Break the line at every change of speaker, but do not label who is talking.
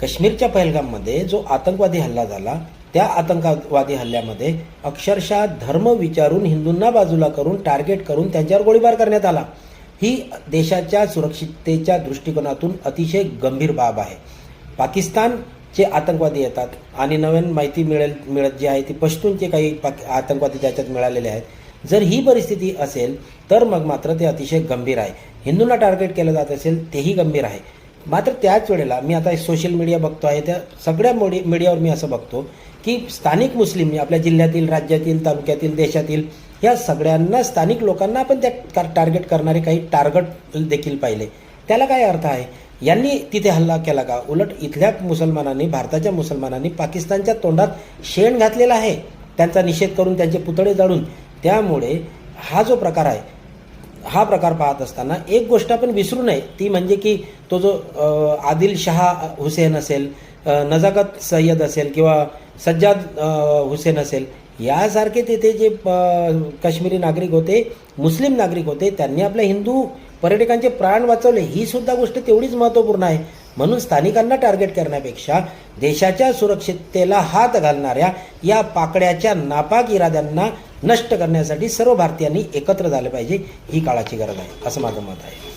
काश्मीरच्या पहलगाममध्ये जो आतंकवादी हल्ला झाला, त्या आतंकवादी हल्ल्यामध्ये अक्षरशः धर्म विचारून हिंदूंना बाजूला करून टार्गेट करून त्यांच्यावर गोळीबार करण्यात आला। ही देशाच्या सुरक्षिततेच्या दृष्टिकोनातून अतिशय गंभीर बाब आहे। पाकिस्तानचे आतंकवादी येतात आणि नवीन माहिती मिळत जी आहे ती पश्तूनचे काही आतंकवादी त्याच्यात मिळालेले आहेत। जर ही परिस्थिती असेल तर मग मात्र ते अतिशय गंभीर आहे। हिंदूंना टार्गेट केलं जात असेल तेही गंभीर आहे। मात्र त्याच वेळेला मी आता सोशल मीडिया बघतो आहे, त्या सगळ्या मीडियावर मी असं बघतो की स्थानिक मुस्लिम आपल्या जिल्ह्यातील, राज्यातील, तालुक्यातील, देशातील या सगळ्यांना, स्थानिक लोकांना आपण त्या टार्गेट करणारे काही टार्गेट देखील पाहिले। त्याला काय अर्थ आहे? यांनी तिथे हल्ला केला का? उलट इथल्या मुसलमानांनी, भारताच्या मुसलमानांनी पाकिस्तानच्या तोंडात शेण घातलेला आहे, त्यांचा निषेध करून त्यांचे पुतळे जाळून। त्यामुळे हा जो प्रकार आहे, हा प्रकार पाहत असताना एक गोष्ट आपण विसरू नये, ती म्हणजे की तो जो आदिल शाह हुसेन असेल, नजाकत सय्यद असेल किंवा सज्जाद हुसेन असेल, यासारखे तिथे जे काश्मीरी नागरिक होते, मुस्लिम नागरिक होते, त्यांनी आपल्या हिंदू पर्यटकांचे प्राण वाचवले। ही सुद्धा गोष्ट तेवढीच महत्त्वपूर्ण आहे। म्हणून स्थानिकांना टार्गेट करण्यापेक्षा देशाच्या सुरक्षिततेला हात घालणाऱ्या या पाकड्याच्या नापाक इराद्यांना नष्ट करण्यासाठी सर्व भारतीयांनी एकत्र झाले पाहिजे। ही काळाची गरज आहे, असं माझं मत आहे।